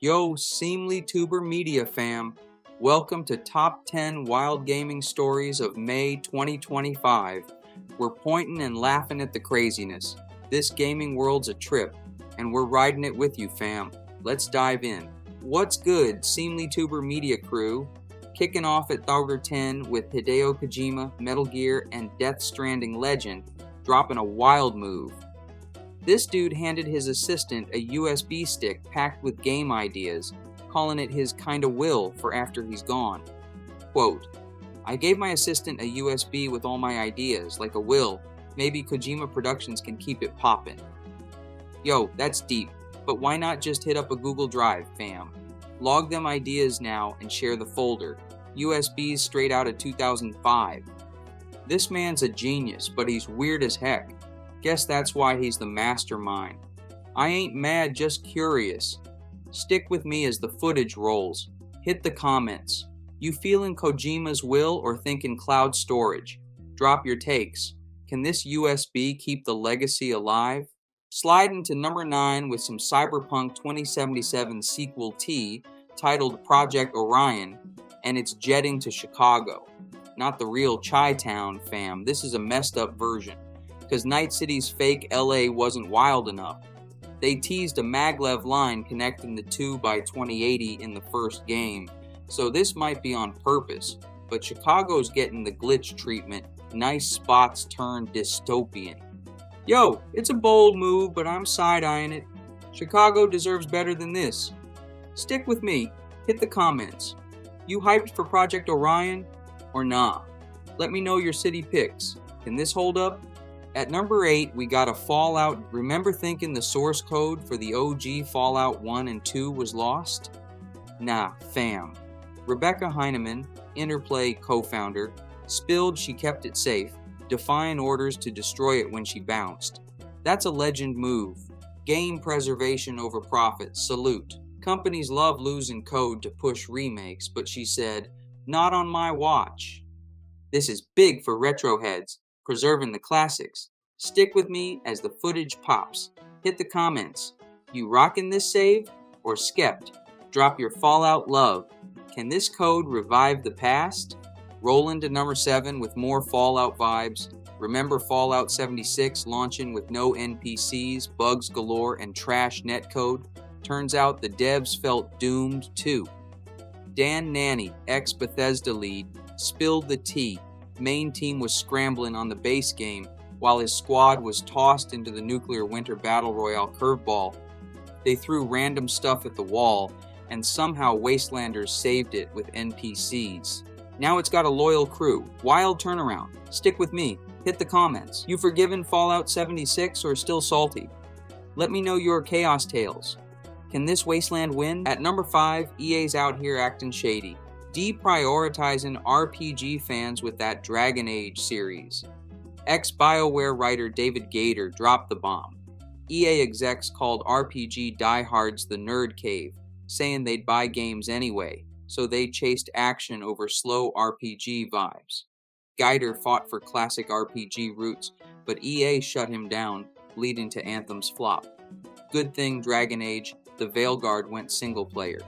Yo, Seemly Tuber Media fam, welcome to Top 10 Wild Gaming Stories of May 2025. We're pointing and laughing at the craziness. This gaming world's a trip, and we're riding it with you fam. Let's dive in. What's good, Seemly Tuber Media crew? Kicking off at Thauger 10 with Hideo Kojima, Metal Gear, and Death Stranding legend, dropping a wild move. This dude handed his assistant a USB stick packed with game ideas, calling it his kinda will for after he's gone. Quote, I gave my assistant a USB with all my ideas, like a will. Maybe Kojima Productions can keep it poppin'. Yo, that's deep, but why not just hit up a Google Drive, fam? Log them ideas now and share the folder. USBs straight out of 2005. This man's a genius, but he's weird as heck. Guess that's why he's the mastermind. I ain't mad, just curious. Stick with me as the footage rolls. Hit the comments. You feeling Kojima's will or thinking cloud storage? Drop your takes. Can this USB keep the legacy alive? Slide into number 9 with some Cyberpunk 2077 sequel T titled Project Orion, and it's jetting to Chicago. Not the real Chi-Town, fam. This is a messed up version. Because Night City's fake LA wasn't wild enough. They teased a maglev line connecting the two by 2080 in the first game, so this might be on purpose, but Chicago's getting the glitch treatment, nice spots turn dystopian. Yo, it's a bold move, but I'm side-eyeing it. Chicago deserves better than this. Stick with me, hit the comments. You hyped for Project Orion, or nah? Let me know your city picks. Can this hold up? At number 8, we got a Fallout. Remember thinking the source code for the OG Fallout 1 and 2 was lost? Nah, fam. Rebecca Heinemann, Interplay co-founder, spilled she kept it safe, defying orders to destroy it when she bounced. That's a legend move. Game preservation over profit, salute. Companies love losing code to push remakes, but she said, not on my watch. This is big for retro heads. Preserving the classics. Stick with me as the footage pops. Hit the comments. You rockin' this save or skept? Drop your Fallout love. Can this code revive the past? Roll into number 7 with more Fallout vibes. Remember Fallout 76 launching with no NPCs, bugs galore, and trash netcode? Turns out the devs felt doomed too. Dan Nanny, ex-Bethesda lead, spilled the tea. Main team was scrambling on the base game while his squad was tossed into the nuclear winter battle royale curveball. They threw random stuff at the wall, and somehow Wastelanders saved it with NPCs. Now it's got a loyal crew. Wild turnaround. Stick with me. Hit the comments. You forgiven Fallout 76 or still salty? Let me know your chaos tales. Can this Wasteland win? At number 5, EA's out here acting shady. Deprioritizing RPG fans with that Dragon Age series. Ex-BioWare writer David Gator dropped the bomb. EA execs called RPG diehards the nerd cave, saying they'd buy games anyway, so they chased action over slow RPG vibes. Gator fought for classic RPG roots, but EA shut him down, leading to Anthem's flop. Good thing Dragon Age, the Veilguard went single player.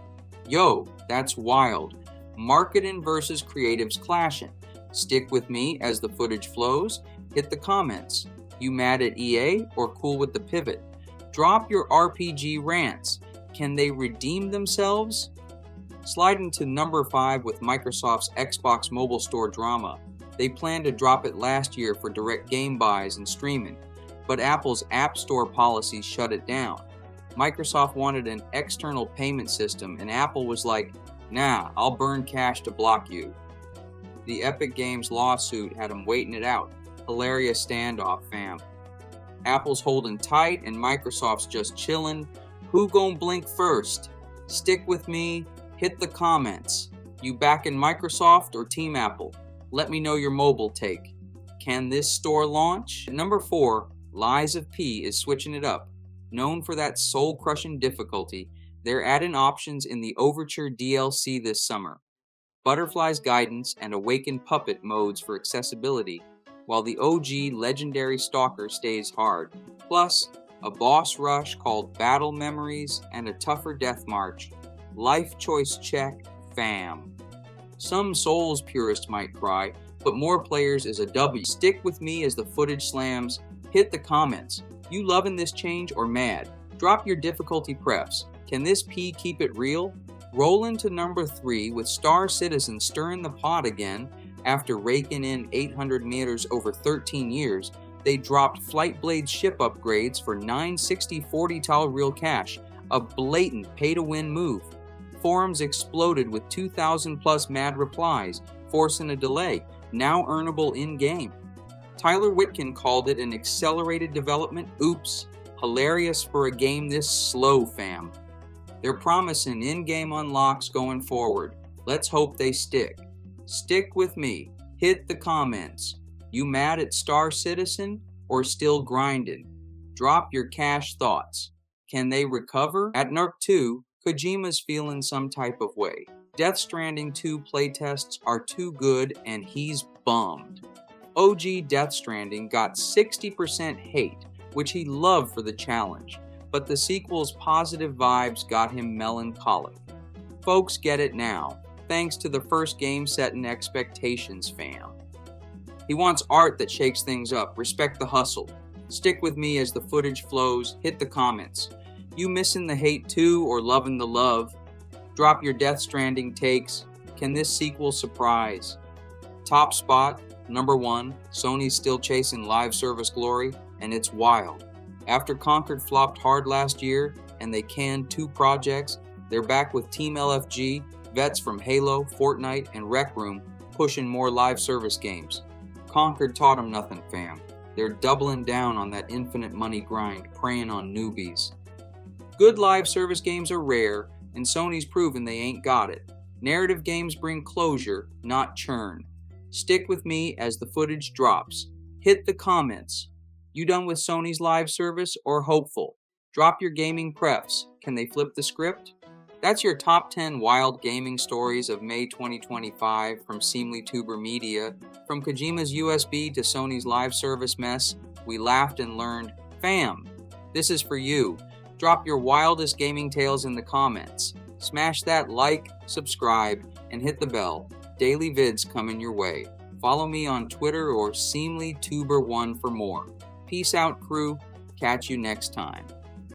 Yo, that's wild. Marketing versus creatives clashing. Stick with me as the footage flows. Hit the comments. You mad at EA or cool with the pivot? Drop your RPG rants. Can they redeem themselves? Slide into number 5 with Microsoft's Xbox Mobile Store drama. They planned to drop it last year for direct game buys and streaming, but Apple's App Store policy shut it down. Microsoft wanted an external payment system, and Apple was like, nah, I'll burn cash to block you. The Epic Games lawsuit had them waiting it out. Hilarious standoff, fam. Apple's holding tight and Microsoft's just chilling. Who gon' blink first? Stick with me. Hit the comments. You backing Microsoft or Team Apple? Let me know your mobile take. Can this store launch? At number 4, Lies of P is switching it up. Known for that soul-crushing difficulty, they're adding options in the Overture DLC this summer. Butterfly's Guidance and Awakened Puppet modes for accessibility, while the OG Legendary Stalker stays hard. Plus, a boss rush called Battle Memories, and a tougher death march. Life choice check, fam. Some Souls purist might cry, but more players is a W. Stick with me as the footage slams. Hit the comments. You loving this change or mad? Drop your difficulty prefs. Can this P keep it real? Roll into number 3 with Star Citizen stirring the pot again. After raking in 800 meters over 13 years, they dropped Flight Blade ship upgrades for 960 40 tile real cash, a blatant pay-to-win move. Forums exploded with 2,000 plus mad replies, forcing a delay, now earnable in-game. Tyler Witkin called it an accelerated development. Oops, hilarious for a game this slow, fam. They're promising in-game unlocks going forward. Let's hope they stick. Stick with me. Hit the comments. You mad at Star Citizen or still grinding? Drop your cash thoughts. Can they recover? At Nerc 2, Kojima's feeling some type of way. Death Stranding 2 playtests are too good and he's bummed. OG Death Stranding got 60% hate, which he loved for the challenge, but the sequel's positive vibes got him melancholic. Folks get it now, thanks to the first game setting expectations, fam. He wants art that shakes things up. Respect the hustle. Stick with me as the footage flows. Hit the comments. You missing the hate too or loving the love? Drop your Death Stranding takes. Can this sequel surprise? Top spot, number 1, Sony's still chasing live service glory, and it's wild. After Concord flopped hard last year and they canned 2 projects, they're back with Team LFG, vets from Halo, Fortnite, and Rec Room pushing more live service games. Concord taught them nothing, fam. They're doubling down on that infinite money grind, preying on newbies. Good live service games are rare, and Sony's proven they ain't got it. Narrative games bring closure, not churn. Stick with me as the footage drops. Hit the comments. You done with Sony's live service or hopeful? Drop your gaming prefs. Can they flip the script? That's your top 10 wild gaming stories of May 2025 from Seemly Tuber Media. From Kojima's USB to Sony's live service mess, we laughed and learned. Fam, this is for you. Drop your wildest gaming tales in the comments. Smash that like, subscribe, and hit the bell. Daily vids coming your way. Follow me on Twitter or SeemlyTuber1 for more. Peace out, crew. Catch you next time.